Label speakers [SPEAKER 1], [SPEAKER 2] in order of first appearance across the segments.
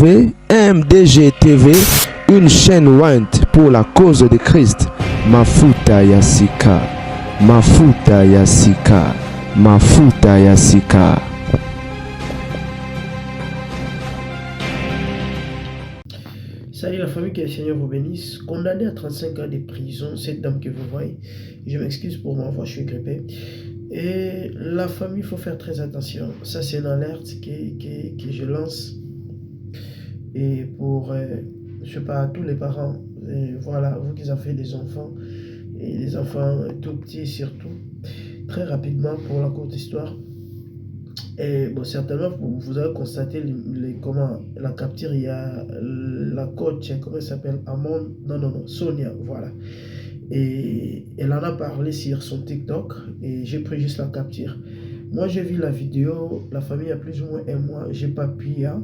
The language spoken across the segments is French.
[SPEAKER 1] TV, MDG TV, une chaîne Wint pour la cause de Christ. Mafuta Yasika, Mafuta Yasika, Mafuta Yasika.
[SPEAKER 2] Salut la famille, que le Seigneur vous bénisse. Condamné à 35 ans de prison, cette dame que vous voyez, je m'excuse pour ma voix, je suis grippé. Et la famille, il faut faire très attention. Ça, c'est une alerte que je lance. Et pour, je sais pas, tous les parents, et voilà, vous qui avez des enfants, et des enfants tout petits surtout, très rapidement pour la courte histoire. Et bon, certainement, vous avez constaté comment la capture, il y a la coach, comment elle s'appelle, Amon, non, Sonia, voilà. Et elle en a parlé sur son TikTok et j'ai pris juste la capture. Moi, j'ai vu la vidéo, la famille a plus ou moins un mois, j'ai pas pu, hein.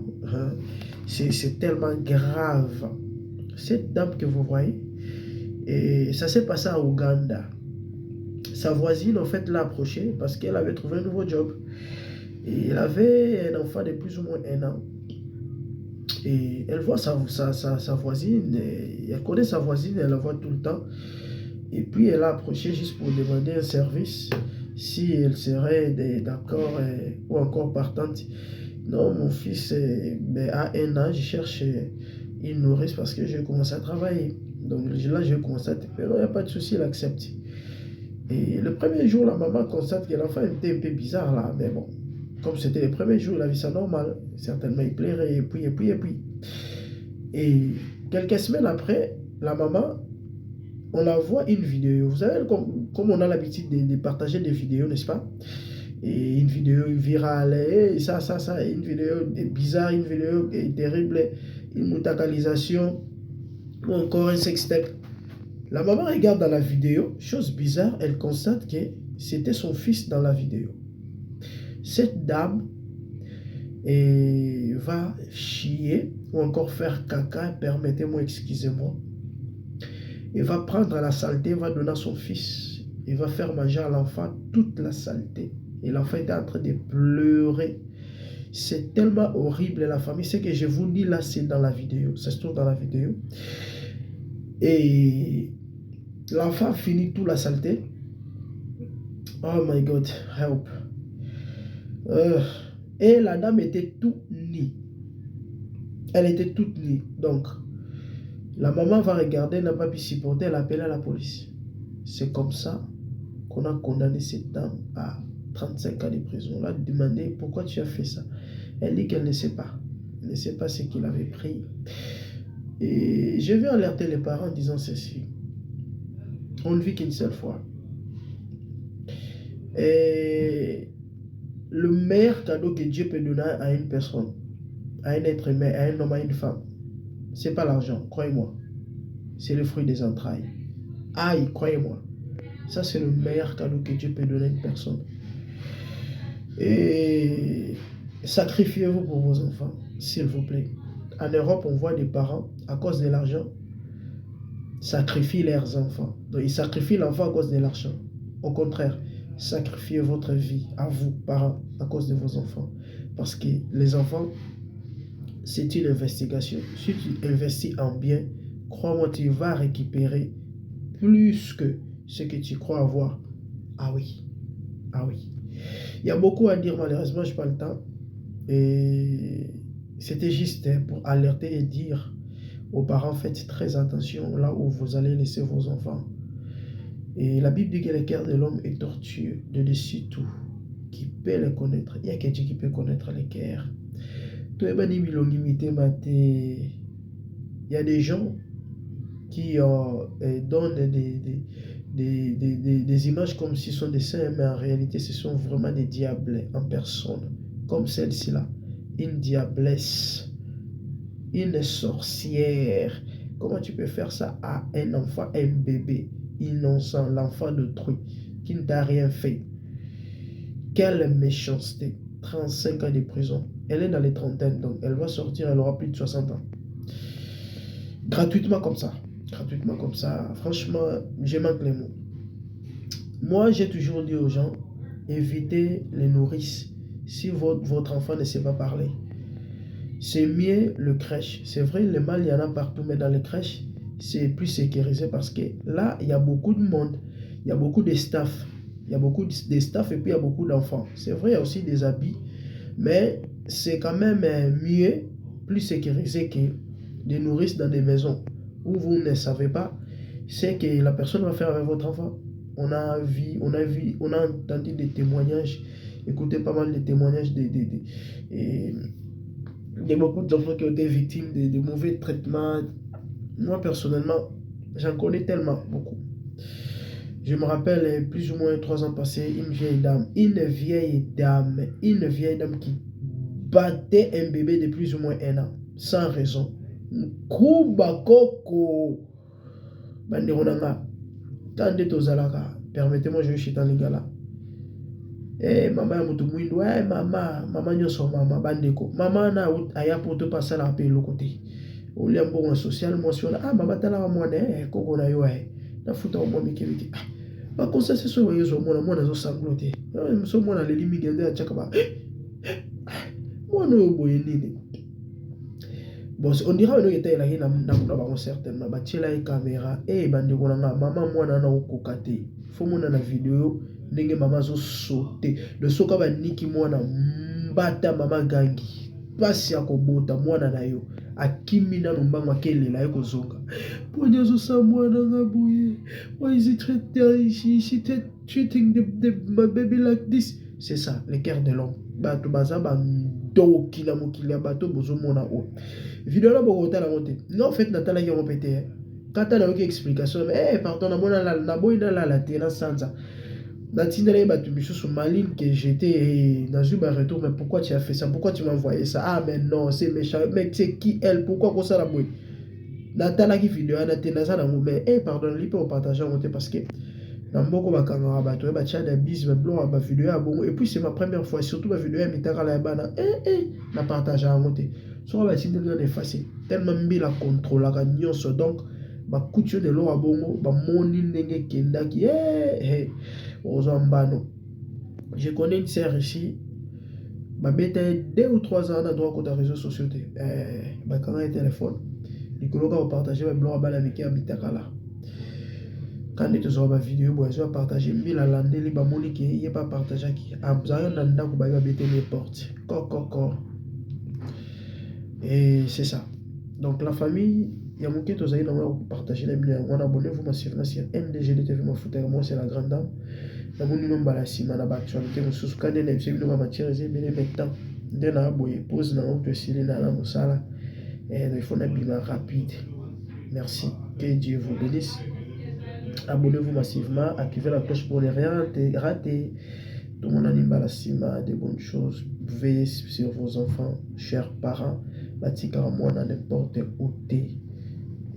[SPEAKER 2] C'est tellement grave. Cette dame que vous voyez, et ça s'est passé à Ouganda. Sa voisine, en fait, l'a approchée parce qu'elle avait trouvé un nouveau job. Et elle avait un enfant de plus ou moins 1 an. Et elle voit sa voisine, et elle connaît sa voisine, elle la voit tout le temps. Et puis elle a approché juste pour demander un service, si elle serait d'accord ou encore partante. Non, mon fils a 1 an, je cherche une nourrice parce que j'ai commencé à travailler. Donc là, je constate, mais non, il n'y a pas de souci, elle accepte. Et le premier jour, la maman constate que l'enfant était un peu bizarre là, mais bon. Comme c'était les premiers jours, il a vu ça normal. Certainement, il plairait, et puis. Et quelques semaines après, la maman, on la voit une vidéo. Vous savez, comme on a l'habitude de partager des vidéos, n'est-ce pas? Et une vidéo virale, et ça, une vidéo bizarre, une vidéo terrible, une moutacalisation, ou encore un sextape. La maman regarde dans la vidéo, chose bizarre, elle constate que c'était son fils dans la vidéo. Cette dame va chier ou encore faire caca, permettez-moi, excusez-moi. Elle va prendre la saleté, va donner à son fils. Il va faire manger à l'enfant toute la saleté. Et l'enfant était en train de pleurer. C'est tellement horrible, la famille. Ce que je vous dis là, c'est dans la vidéo. Ça se trouve dans la vidéo. Et l'enfant finit toute la saleté. Oh my God, help. Et la dame était toute nue. Elle était toute nue. Donc, la maman va regarder, n'a pas pu supporter, elle appelle la police. C'est comme ça qu'on a condamné cette dame à 35 ans de prison. On l'a demandé pourquoi tu as fait ça. Elle dit qu'elle ne sait pas. Elle ne sait pas ce qu'il avait pris. Et je vais alerter les parents en disant ceci. On ne vit qu'une seule fois. Et le meilleur cadeau que Dieu peut donner à une personne, à un être humain, à un homme, à une femme, c'est pas l'argent, croyez-moi. C'est le fruit des entrailles. Aïe, croyez-moi. Ça, c'est le meilleur cadeau que Dieu peut donner à une personne. Et sacrifiez-vous pour vos enfants, s'il vous plaît. En Europe, on voit des parents, à cause de l'argent, sacrifient leurs enfants. Donc, ils sacrifient l'enfant à cause de l'argent. Au contraire, sacrifiez votre vie à vous, parents, à cause de vos enfants. Parce que les enfants, c'est une investigation. Si tu investis en bien, crois-moi, tu vas récupérer plus que ce que tu crois avoir. Ah oui. Il y a beaucoup à dire, malheureusement, je n'ai pas le temps. Et c'était juste pour alerter et dire aux parents, faites très attention là où vous allez laisser vos enfants. Et la Bible dit que le cœur de l'homme est tortueux, de dessus tout. Qui peut le connaître? Il y a quelqu'un qui peut connaître le cœur. Il y a des gens qui donnent des images comme si ce sont des saints, mais en réalité, ce sont vraiment des diables en personne. Comme celle-ci là. Une diablesse. Une sorcière. Comment tu peux faire ça à un enfant, un bébé innocent, l'enfant d'autrui, qui ne t'a rien fait? Quelle méchanceté. 35 ans de prison. Elle est dans les trentaines, donc elle va sortir, elle aura plus de 60 ans. Gratuitement comme ça. Franchement, je manque les mots. Moi, j'ai toujours dit aux gens, évitez les nourrices si votre enfant ne sait pas parler. c'est mieux le crèche. C'est vrai, le mal, il y en a partout, mais dans les crèches, c'est plus sécurisé parce que là, il y a beaucoup de monde, il y a beaucoup de staff. Il y a beaucoup de staff et puis il y a beaucoup d'enfants. C'est vrai, il y a aussi des habits, mais c'est quand même mieux, plus sécurisé que des nourrices dans des maisons où vous ne savez pas ce que la personne va faire avec votre enfant. On a entendu des témoignages, écouté pas mal de témoignages de beaucoup d'enfants qui ont été victimes de mauvais traitements. Moi, personnellement, j'en connais tellement beaucoup. Je me rappelle, plus ou moins 3 ans passés, une vieille dame qui battait un bébé de plus ou moins 1 an, sans raison. Koubakoko. Banderonanga. Tande tozalaka. Permettez-moi, je suis dans les gars là. Eh, maman, mutumwindo. Eh, maman, nyoso, maman, bandeko. Maman, na aya pour te passer la paix le côté. Au lieu bon social, moi, si on a, ah, maman, t'as la moi, koko na yo, na futa au moi, miki. Pas comme ça, c'est ce que je vois, moi, dans un sangloté. Je moi, dans les limites, il y a un tchakaba. Moi, non, boye, nini. Bon, on dira que tu es là, certainement. Tu as une caméra. Et maman, moi, na okokate. Faut mon na vidéo. Nenge maman zo sauté. Le soka ba niki moi na mbata maman gangi. Pasi ya kobota moi na yo. Akimi na mbanga kelela yo kozonga. Ponya zo sa moi na ngabuye. Why is it treating my baby like this? C'est ça, le cœur de l'homme. Bato bazaba ndo kila mokila bato bozo mona o. Vidéo là bokota la monter. Non en fait Natala qui répété. Quand tu as une explication, pardon, na boy na la tena sanza. Natinale batu biso maline que j'étais dans une retour, mais pourquoi tu as fait ça? Pourquoi tu m'as envoyé ça? Ah mais non, c'est méchant. Mec, c'est qui elle? Pourquoi comme ça la boy? Natala qui vidéo na tena ça na mais pardon, li peut partager monter parce que Namboko bakanga bato ba tcha da bis ba blo ba vidéo à bon et puis c'est ma première fois surtout ma vidéo à mitaka la bana na partage à monter so ba tinde na effacer tellement mbila contrôle la nyonso donc ba couture de l'eau à bongo ba moni ndenge kenda ki ozambano. Je connais une sœur ici ba bête 2 ou 3 ans dans droit côté réseaux sociaux ba quand un téléphone Nicolas va partager ba blo ba la miki à mitaka là. Quand tu as une vidéo, tu vas partager 1000 à l'année, tu vas pas partager. Et c'est ça. Donc la famille, il y a mon qui est partager les millions. On abonnez-vous massivement sur MDG TV. Moi, c'est la grande dame. La bonne number la sima na actualité. Nous sous quand les films de matière, c'est bien maintenant. Dès la boye pose na on peut s'il na la mosala. Et il faut un bilan rapide. Merci. Que Dieu vous bénisse. Abonnez-vous massivement, activez la cloche pour ne rien rater. Tout le monde anime la cima, des bonnes choses. Veillez sur vos enfants, chers parents. Batika moi dans n'importe où t'es.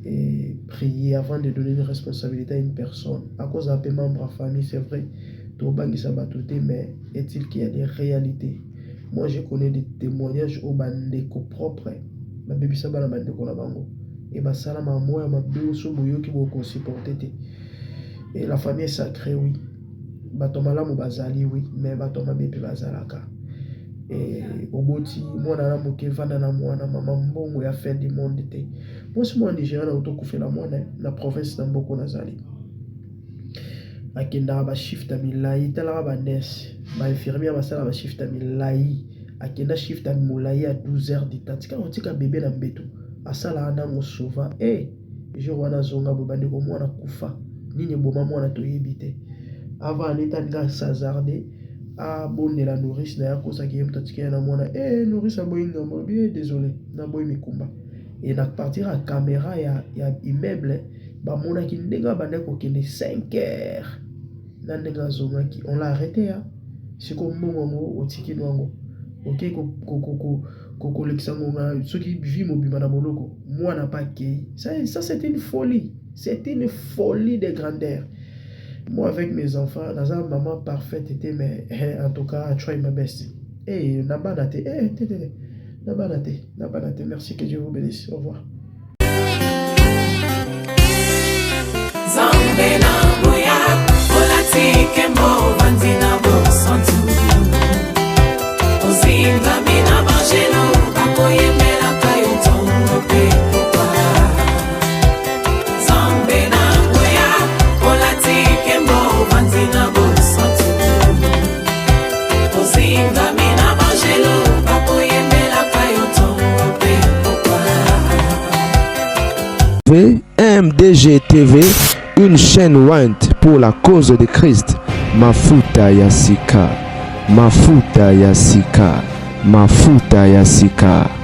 [SPEAKER 2] Et priez avant de donner une responsabilité à une personne. À cause d'un membre de famille, c'est vrai. Tout bangi sabatoté, mais est-il qu'il y a des réalités? Moi, je connais des témoignages au bandeko propre. Ma bébé sabala bandeko la bango. Et bah ça là, moi, ma bébé soboyo qui vous supporter. Et la famille est sacrée, oui. Batomala mobazali, oui. Mais batoma bébé bazalaka. Et au boti, moi, na moke vana na moi, na maman mbongo ya fin du monde. Moi, c'est moi, Nigérian, na autokoufé la moi, na province na mboko nazali. Akenda ba shift amilai, tala ba nurse. Ba infirmière basala ba shift amilai. Akenda shift amilai à 12h du temps. Tika otika bébé na mbeto. Asala anango souvent. Je wana zonga bobande ko mwana kufa. Nini boma mwana toyebite. Avant aneta nga sazarde a bonne la nourrice na yako sa ki mtatika na mwana nourrice aboyinga mo bien désolé na boy mikumba. Et na partir à caméra ya immeuble ba mona ki ndenga bande ko kende 5h. Na ndenga zonga ki on l'a arrêté hein. Siko mbongo ngo otiki nwango. OK Koko Lexangonga, ceux qui vivent au Bimana Boloko, moi n'a pas qui. Ça c'est une folie. C'est une folie de grandeur. Moi avec mes enfants, dans un maman parfaite était, mais en tout cas, I try my best. Nabanate, Nabanate. Merci, que Dieu vous bénisse. Au revoir. Zinga mina bajeno, bakoye mera.
[SPEAKER 1] TV, MDG TV, une chaîne Wint pour la cause de Christ. Mafuta ya Sika, Mafuta ya Sika, Mafuta ya Sika.